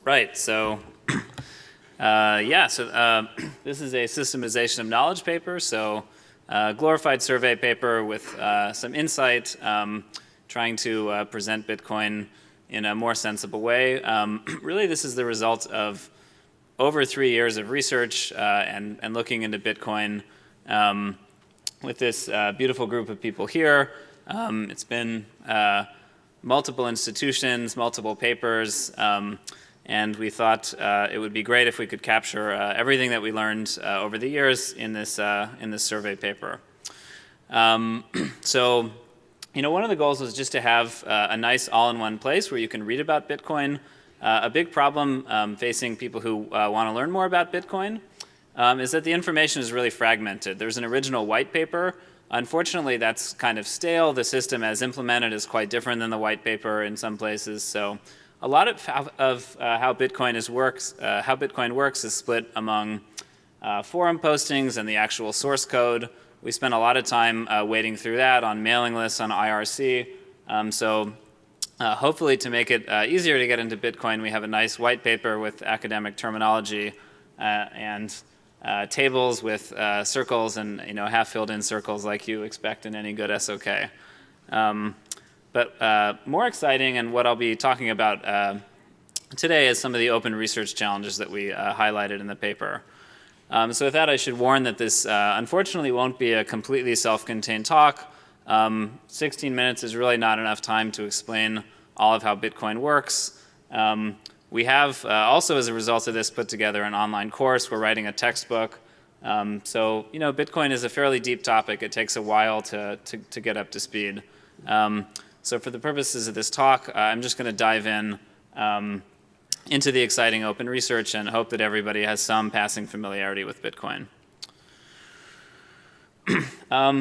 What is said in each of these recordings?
Right. So, this is a systematization of knowledge paper. So, glorified survey paper with some insight, trying to present Bitcoin in a more sensible way. Really, this is the result of over 3 years of research and looking into Bitcoin with this beautiful group of people here. It's been multiple institutions, multiple papers, and we thought it would be great if we could capture everything that we learned over the years in this survey paper. So, one of the goals was just to have a nice all-in-one place where you can read about Bitcoin. A big problem facing people who want to learn more about Bitcoin is that the information is really fragmented. There's an original white paper. Unfortunately, that's kind of stale. The system as implemented is quite different than the white paper in some places. So a lot of how Bitcoin works is split among forum postings and the actual source code. We spent a lot of time wading through that on mailing lists on IRC. Hopefully, to make it easier to get into Bitcoin, we have a nice white paper with academic terminology and tables with circles and half filled in circles like you expect in any good SoK. But more exciting, and what I'll be talking about today, is some of the open research challenges that we highlighted in the paper. So with that, I should warn that this unfortunately won't be a completely self-contained talk. 16 minutes is really not enough time to explain all of how Bitcoin works. We have also, as a result of this, put together an online course. We're writing a textbook. Bitcoin is a fairly deep topic. It takes a while to get up to speed. So for the purposes of this talk, I'm just going to dive in into the exciting open research and hope that everybody has some passing familiarity with Bitcoin.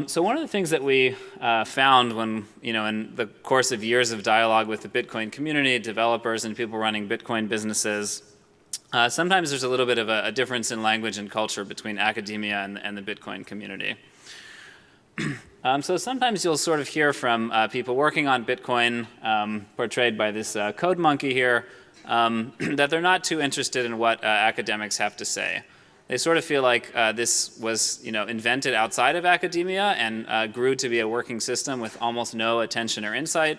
So one of the things that we found when, in the course of years of dialogue with the Bitcoin community, developers and people running Bitcoin businesses, sometimes there's a little bit of a difference in language and culture between academia and the Bitcoin community. So sometimes you'll sort of hear from people working on Bitcoin, portrayed by this code monkey here, that they're not too interested in what academics have to say. They sort of feel like this was, invented outside of academia and grew to be a working system with almost no attention or insight.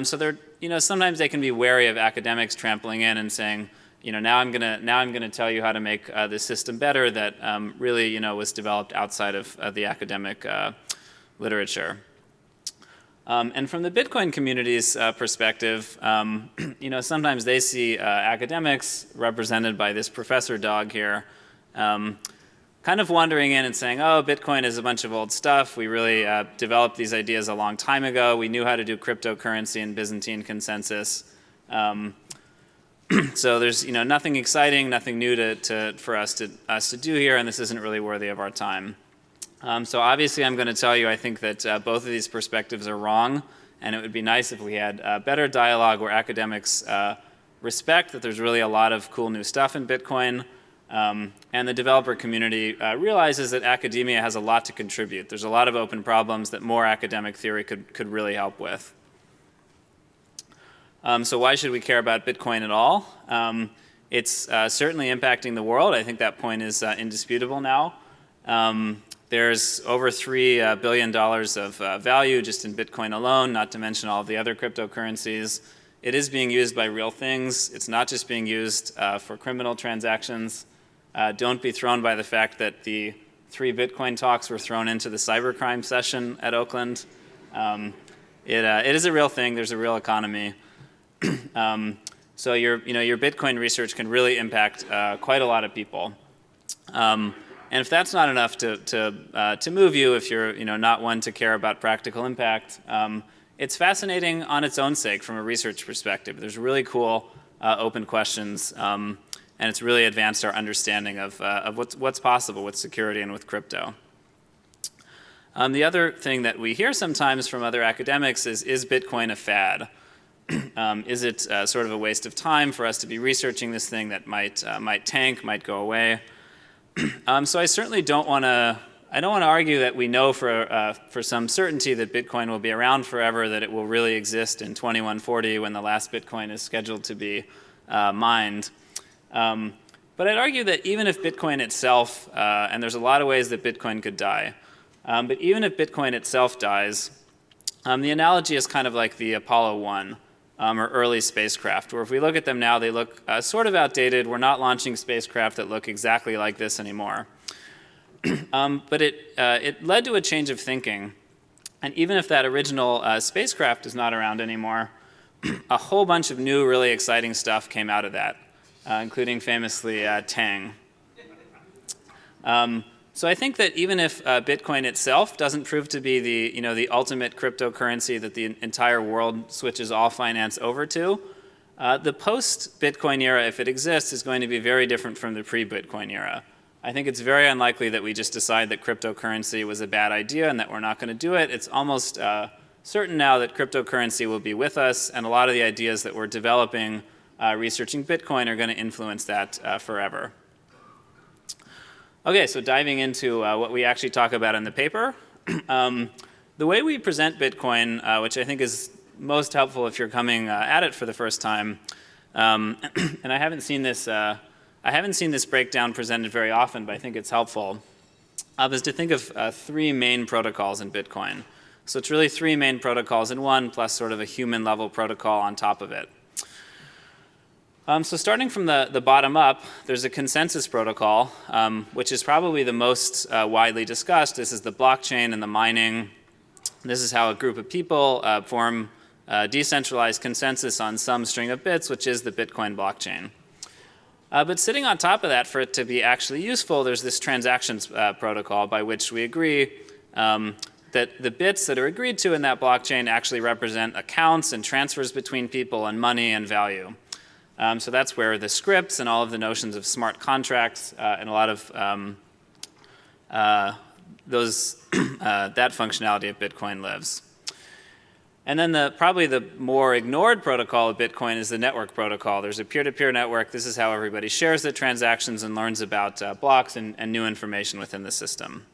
So they're, sometimes they can be wary of academics trampling in and saying, now I'm gonna tell you how to make this system better that really, was developed outside of the academic literature. And from the Bitcoin community's perspective, sometimes they see academics represented by this professor dog here, kind of wandering in and saying, oh, Bitcoin is a bunch of old stuff. We really developed these ideas a long time ago. We knew how to do cryptocurrency and Byzantine consensus. So there's nothing exciting, nothing new for us to do here, and this isn't really worthy of our time. So obviously I'm going to tell you I think that both of these perspectives are wrong, and it would be nice if we had better dialogue where academics respect that there's really a lot of cool new stuff in Bitcoin, and the developer community realizes that academia has a lot to contribute. There's a lot of open problems that more academic theory could really help with. So why should we care about Bitcoin at all? It's certainly impacting the world. I think that point is indisputable now. There's over $3 billion of value just in Bitcoin alone, not to mention all of the other cryptocurrencies. It is being used by real things. It's not just being used for criminal transactions. Don't be thrown by the fact that the 3 Bitcoin talks were thrown into the cybercrime session at Oakland. It is a real thing. There's a real economy. So your Bitcoin research can really impact quite a lot of people. And if that's not enough to move you, if you're not one to care about practical impact, it's fascinating on its own sake from a research perspective. There's really cool open questions, and it's really advanced our understanding of what's possible with security and with crypto. The other thing that we hear sometimes from other academics is Bitcoin a fad? Is it sort of a waste of time for us to be researching this thing that might tank, might go away? So I certainly don't want to argue that we know for some certainty that Bitcoin will be around forever, that it will really exist in 2140 when the last Bitcoin is scheduled to be mined. But I'd argue that even if Bitcoin itself, and there's a lot of ways that Bitcoin could die, but even if Bitcoin itself dies, the analogy is kind of like the Apollo 1 or early spacecraft, where if we look at them now, they look sort of outdated. We're not launching spacecraft that look exactly like this anymore. But it led to a change of thinking. And even if that original spacecraft is not around anymore, a whole bunch of new, really exciting stuff came out of that, including famously Tang. So I think that even if Bitcoin itself doesn't prove to be the ultimate cryptocurrency that the entire world switches all finance over to, the post-Bitcoin era, if it exists, is going to be very different from the pre-Bitcoin era. I think it's very unlikely that we just decide that cryptocurrency was a bad idea and that we're not going to do it. It's almost certain now that cryptocurrency will be with us, and a lot of the ideas that we're developing researching Bitcoin are going to influence that forever. Okay, so diving into what we actually talk about in the paper. The way we present Bitcoin, which I think is most helpful if you're coming at it for the first time, and I haven't seen this breakdown presented very often, but I think it's helpful, is to think of three main protocols in Bitcoin. So it's really three main protocols in one, plus sort of a human level protocol on top of it. So starting from the bottom up, there's a consensus protocol, which is probably the most widely discussed. This is the blockchain and the mining. This is how a group of people form decentralized consensus on some string of bits, which is the Bitcoin blockchain. But sitting on top of that, for it to be actually useful, there's this transactions protocol by which we agree that the bits that are agreed to in that blockchain actually represent accounts and transfers between people and money and value. So that's where the scripts and all of the notions of smart contracts and a lot of that functionality of Bitcoin lives. And then probably the more ignored protocol of Bitcoin is the network protocol. There's a peer-to-peer network. This is how everybody shares the transactions and learns about blocks and new information within the system.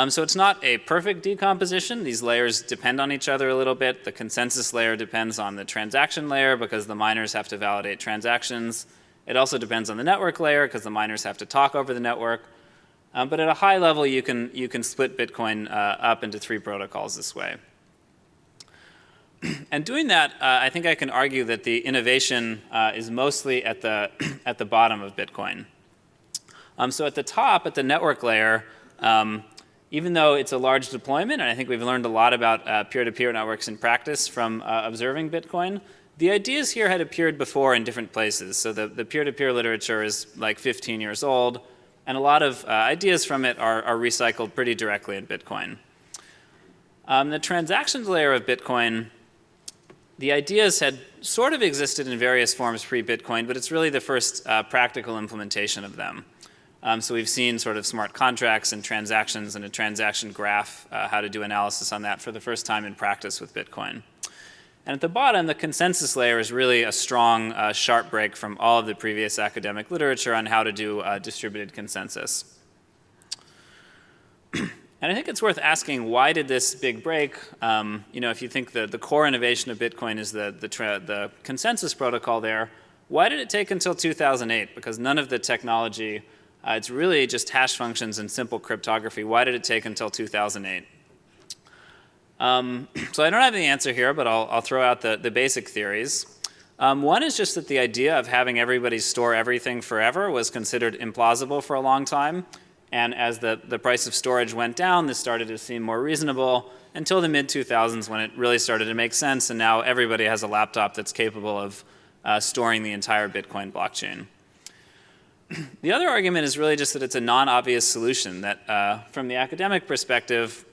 So it's not a perfect decomposition. These layers depend on each other a little bit. The consensus layer depends on the transaction layer because the miners have to validate transactions. It also depends on the network layer because the miners have to talk over the network. But at a high level, you can split Bitcoin up into three protocols this way. And doing that, I think I can argue that the innovation is mostly at the bottom of Bitcoin. So at the top, at the network layer, even though it's a large deployment, and I think we've learned a lot about peer-to-peer networks in practice from observing Bitcoin, the ideas here had appeared before in different places. So the peer-to-peer literature is like 15 years old, and a lot of ideas from it are recycled pretty directly in Bitcoin. The transactions layer of Bitcoin, the ideas had sort of existed in various forms pre-Bitcoin, but it's really the first practical implementation of them. So we've seen sort of smart contracts and transactions and a transaction graph, how to do analysis on that for the first time in practice with Bitcoin. And at the bottom, the consensus layer is really a strong, sharp break from all of the previous academic literature on how to do distributed consensus. And I think it's worth asking, why did this big break? If you think the core innovation of Bitcoin is the consensus protocol there, why did it take until 2008? Because none of the technology, it's really just hash functions and simple cryptography. Why did it take until 2008? So I don't have the answer here, but I'll throw out the basic theories. One is just that the idea of having everybody store everything forever was considered implausible for a long time. And as the price of storage went down, this started to seem more reasonable until the mid-2000s when it really started to make sense. And now everybody has a laptop that's capable of storing the entire Bitcoin blockchain. The other argument is really just that it's a non-obvious solution, that from the academic perspective,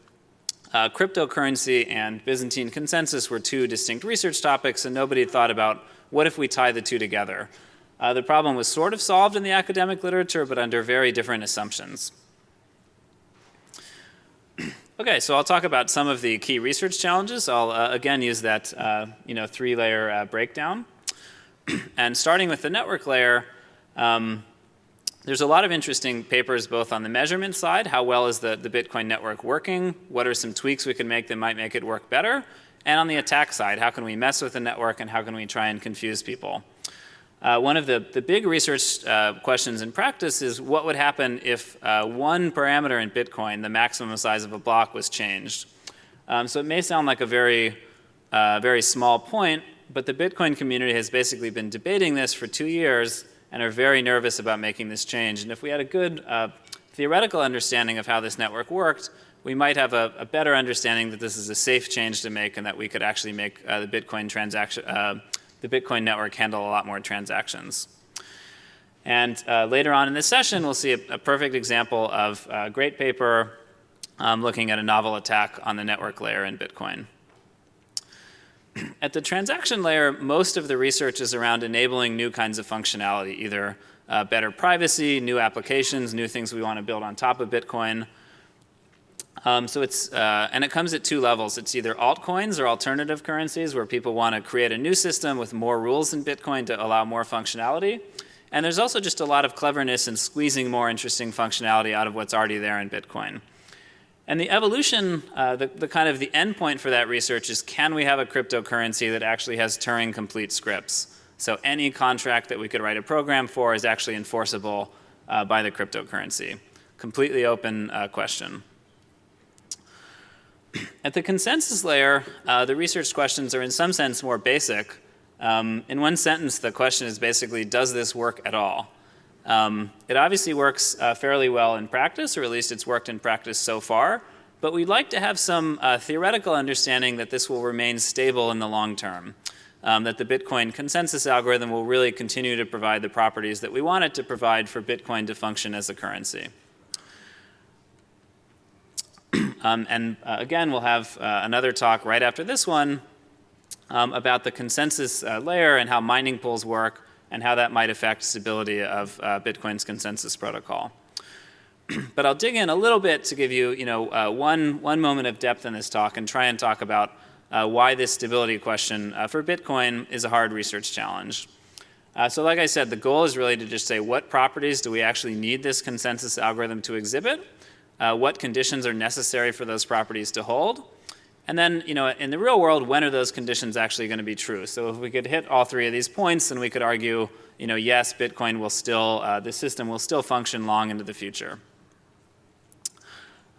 cryptocurrency and Byzantine consensus were two distinct research topics, and nobody had thought about what if we tie the two together. The problem was sort of solved in the academic literature, but under very different assumptions. Okay, so I'll talk about some of the key research challenges. I'll again use that three-layer breakdown. And starting with the network layer, there's a lot of interesting papers both on the measurement side, how well is the Bitcoin network working, what are some tweaks we can make that might make it work better, and on the attack side, how can we mess with the network and how can we try and confuse people. one of the big research questions in practice is what would happen if one parameter in Bitcoin, the maximum size of a block, was changed. So it may sound like a very small point, but the Bitcoin community has basically been debating this for 2 years and are very nervous about making this change. And if we had a good theoretical understanding of how this network worked, we might have a better understanding that this is a safe change to make and that we could actually make the Bitcoin network handle a lot more transactions. And later on in this session, we'll see a perfect example of a great paper looking at a novel attack on the network layer in Bitcoin. At the transaction layer, most of the research is around enabling new kinds of functionality, either better privacy, new applications, new things we want to build on top of Bitcoin. And it comes at 2 levels. It's either altcoins or alternative currencies, where people want to create a new system with more rules in Bitcoin to allow more functionality. And there's also just a lot of cleverness in squeezing more interesting functionality out of what's already there in Bitcoin. And the evolution, the kind of the endpoint for that research is, can we have a cryptocurrency that actually has Turing-complete scripts? So any contract that we could write a program for is actually enforceable by the cryptocurrency. Completely open question. At the consensus layer, the research questions are in some sense more basic. In one sentence, the question is basically, does this work at all? It obviously works fairly well in practice, or at least it's worked in practice so far. But we'd like to have some theoretical understanding that this will remain stable in the long term, that the Bitcoin consensus algorithm will really continue to provide the properties that we want it to provide for Bitcoin to function as a currency. Again, we'll have another talk right after this one about the consensus layer and how mining pools work and how that might affect stability of Bitcoin's consensus protocol. But I'll dig in a little bit to give you, one moment of depth in this talk and try and talk about why this stability question for Bitcoin is a hard research challenge. So like I said, the goal is really to just say, what properties do we actually need this consensus algorithm to exhibit? What conditions are necessary for those properties to hold? And then, in the real world, when are those conditions actually going to be true? So if we could hit all 3 of these points, then we could argue, yes, Bitcoin will still, the system will still function long into the future.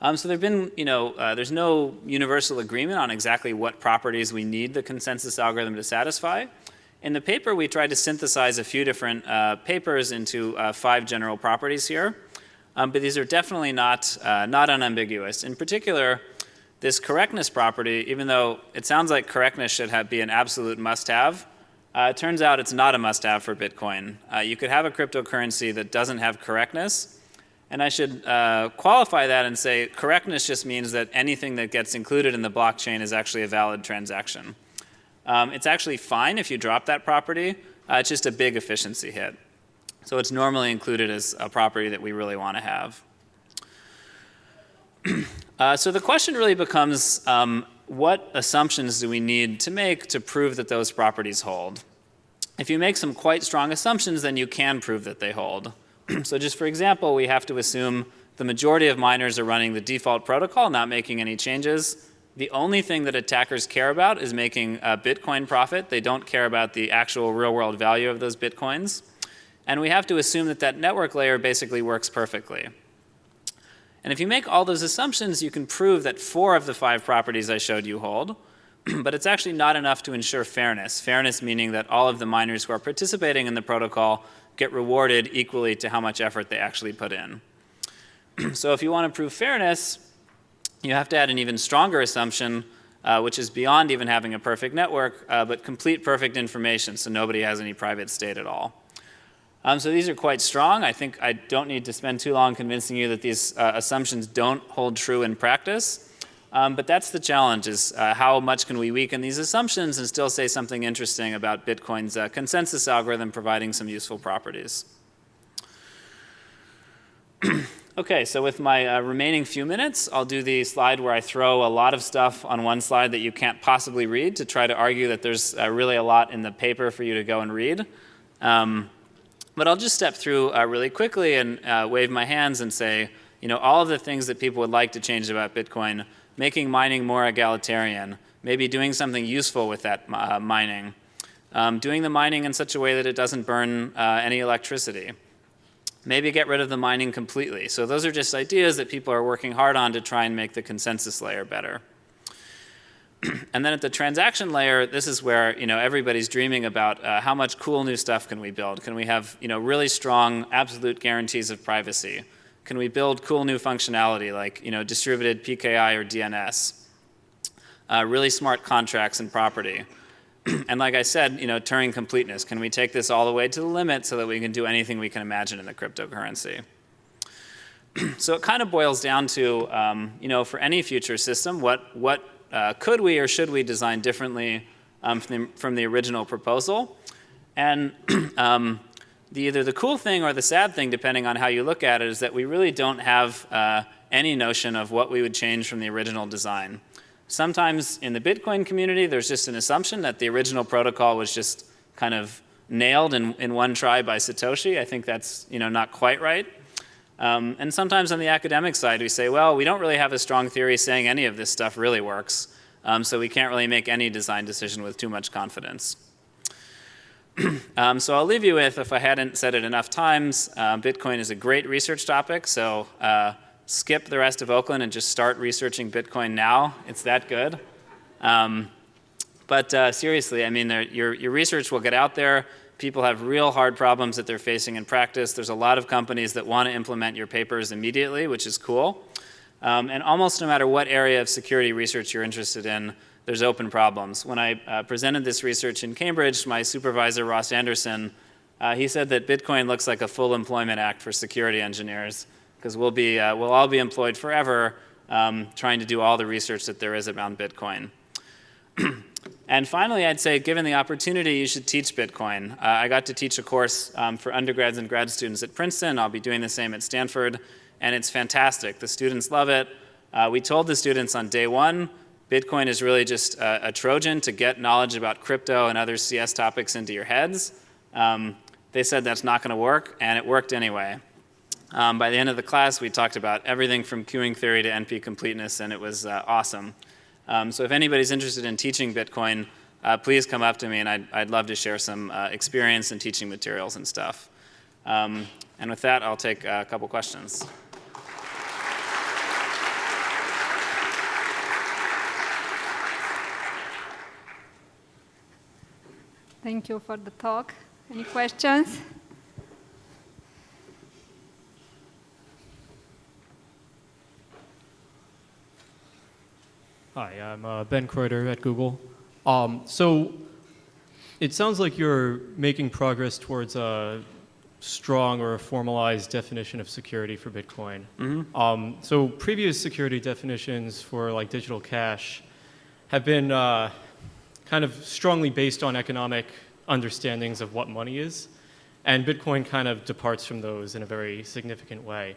So there've been, there's no universal agreement on exactly what properties we need the consensus algorithm to satisfy. In the paper, we tried to synthesize a few different papers into 5 general properties here. But these are definitely not unambiguous. In particular, this correctness property, even though it sounds like correctness should be an absolute must-have, it turns out it's not a must-have for Bitcoin. You could have a cryptocurrency that doesn't have correctness. And I should qualify that and say correctness just means that anything that gets included in the blockchain is actually a valid transaction. It's actually fine if you drop that property. It's just a big efficiency hit. So it's normally included as a property that we really want to have. So the question really becomes, what assumptions do we need to make to prove that those properties hold? If you make some quite strong assumptions, then you can prove that they hold. So just for example, we have to assume the majority of miners are running the default protocol, not making any changes. The only thing that attackers care about is making a Bitcoin profit. They don't care about the actual real-world value of those Bitcoins. And we have to assume that that network layer basically works perfectly. And if you make all those assumptions, you can prove that 4 of the 5 properties I showed you hold. But it's actually not enough to ensure fairness. Fairness meaning that all of the miners who are participating in the protocol get rewarded equally to how much effort they actually put in. So if you want to prove fairness, you have to add an even stronger assumption, which is beyond even having a perfect network, but complete perfect information, so nobody has any private state at all. So these are quite strong. I think I don't need to spend too long convincing you that these assumptions don't hold true in practice. But that's the challenge, is how much can we weaken these assumptions and still say something interesting about Bitcoin's consensus algorithm providing some useful properties. Okay, so with my remaining few minutes, I'll do the slide where I throw a lot of stuff on one slide that you can't possibly read to try to argue that there's really a lot in the paper for you to go and read. But I'll just step through really quickly and wave my hands and say, all of the things that people would like to change about Bitcoin, making mining more egalitarian, maybe doing something useful with that mining, doing the mining in such a way that it doesn't burn any electricity. Maybe get rid of the mining completely. So those are just ideas that people are working hard on to try and make the consensus layer better. And then at the transaction layer, this is where everybody's dreaming about how much cool new stuff can we build? Can we have really strong absolute guarantees of privacy? Can we build cool new functionality like distributed PKI or DNS? Really smart contracts and property. And like I said, Turing completeness. Can we take this all the way to the limit so that we can do anything we can imagine in the cryptocurrency? So it kind of boils down to, for any future system, what could we or should we design differently from the original proposal? And either the cool thing or the sad thing, depending on how you look at it, is that we really don't have any notion of what we would change from the original design. Sometimes in the Bitcoin community, there's just an assumption that the original protocol was just kind of nailed in one try by Satoshi. I think that's not quite right. And sometimes on the academic side, we say, well, we don't really have a strong theory saying any of this stuff really works, so we can't really make any design decision with too much confidence. So I'll leave you with, if I hadn't said it enough times, Bitcoin is a great research topic, so skip the rest of Oakland and just start researching Bitcoin now. It's that good. But seriously, I mean, your research will get out there. People have real hard problems that they're facing in practice. There's a lot of companies that want to implement your papers immediately, which is cool. And almost no matter what area of security research you're interested in, there's open problems. When I presented this research in Cambridge, my supervisor, Ross Anderson, he said that Bitcoin looks like a full employment act for security engineers, because we'll all be employed forever trying to do all the research that there is around Bitcoin. And finally, I'd say, given the opportunity, you should teach Bitcoin. I got to teach a course for undergrads and grad students at Princeton. I'll be doing the same at Stanford, and it's fantastic. The students love it. We told the students on day one, Bitcoin is really just a Trojan to get knowledge about crypto and other CS topics into your heads. They said that's not going to work, and it worked anyway. By the end of the class, we talked about everything from queuing theory to NP completeness, and it was awesome. So if anybody's interested in teaching Bitcoin, please come up to me, and I'd love to share some experience in teaching materials and stuff. And with that, I'll take a couple questions. Thank you for the talk. Any questions? Hi, I'm Ben Kreuter at Google. So it sounds like you're making progress towards a strong or a formalized definition of security for Bitcoin. Mm-hmm. So previous security definitions for like digital cash have been kind of strongly based on economic understandings of what money is, and Bitcoin kind of departs from those in a very significant way.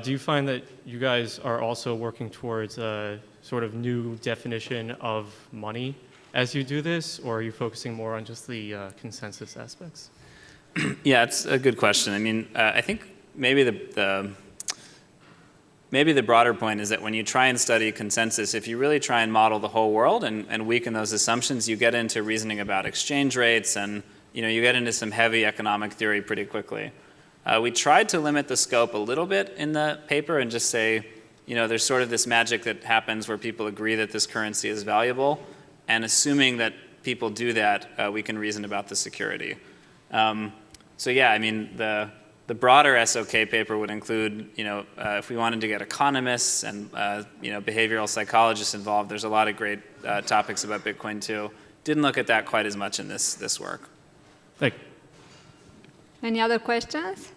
Do you find that you guys are also working towards a sort of new definition of money as you do this, or are you focusing more on just the consensus aspects? Yeah, it's a good question. I mean, I think maybe the broader point is that when you try and study consensus, if you really try and model the whole world and weaken those assumptions, you get into reasoning about exchange rates, and you get into some heavy economic theory pretty quickly. We tried to limit the scope a little bit in the paper and just say, there's sort of this magic that happens where people agree that this currency is valuable, and assuming that people do that, we can reason about the security. So yeah, I mean, the broader SoK paper would include, if we wanted to get economists and behavioral psychologists involved, there's a lot of great topics about Bitcoin too. Didn't look at that quite as much in this work. Thank you. Any other questions?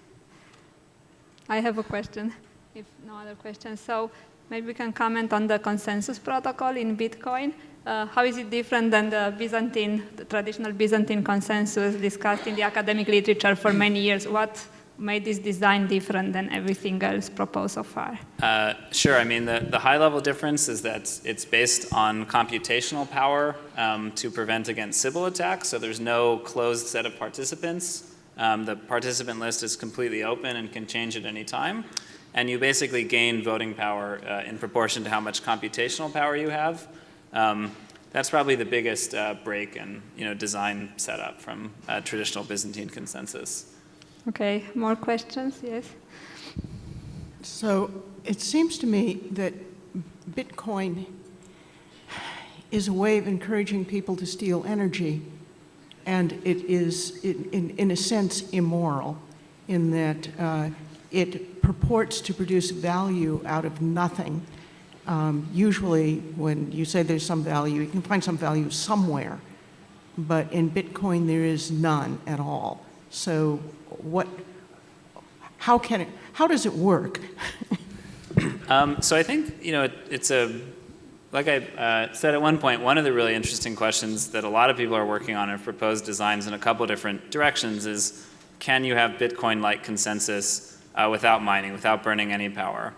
I have a question, if no other questions. So maybe we can comment on the consensus protocol in Bitcoin. How is it different than the traditional Byzantine consensus discussed in the academic literature for many years? What made this design different than everything else proposed so far? Sure. I mean, the high-level difference is that it's based on computational power to prevent against Sybil attacks. So there's no closed set of participants. The participant list is completely open and can change at any time. And you basically gain voting power in proportion to how much computational power you have. that's probably the biggest break in design setup from traditional Byzantine consensus. Okay, more questions? Yes. So it seems to me that Bitcoin is a way of encouraging people to steal energy, and it is, in a sense, immoral in that it purports to produce value out of nothing. Usually, when you say there's some value, you can find some value somewhere, but in Bitcoin there is none at all. So how does it work? So I think it's like I said at one point, one of the really interesting questions that a lot of people are working on and proposed designs in a couple different directions is, can you have Bitcoin-like consensus without mining, without burning any power?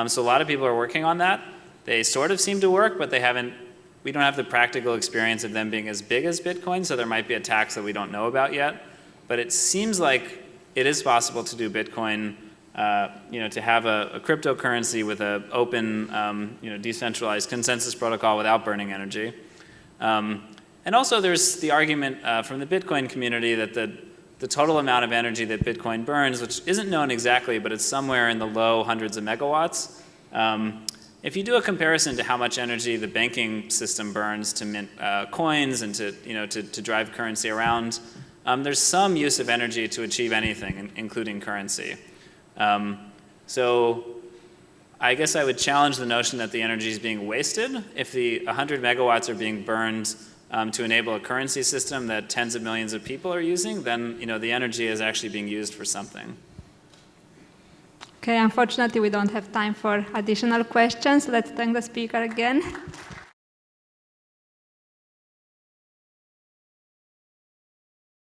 So a lot of people are working on that. They sort of seem to work, but we don't have the practical experience of them being as big as Bitcoin, so there might be attacks that we don't know about yet. But it seems like it is possible to do Bitcoin, to have a cryptocurrency with an open, decentralized consensus protocol without burning energy. And also there's the argument from the Bitcoin community that the total amount of energy that Bitcoin burns, which isn't known exactly, but it's somewhere in the low hundreds of megawatts. If you do a comparison to how much energy the banking system burns to mint coins and to drive currency around, there's some use of energy to achieve anything, including currency. So I guess I would challenge the notion that the energy is being wasted. If the 100 megawatts are being burned to enable a currency system that tens of millions of people are using, then the energy is actually being used for something. Okay, unfortunately we don't have time for additional questions. Let's thank the speaker again.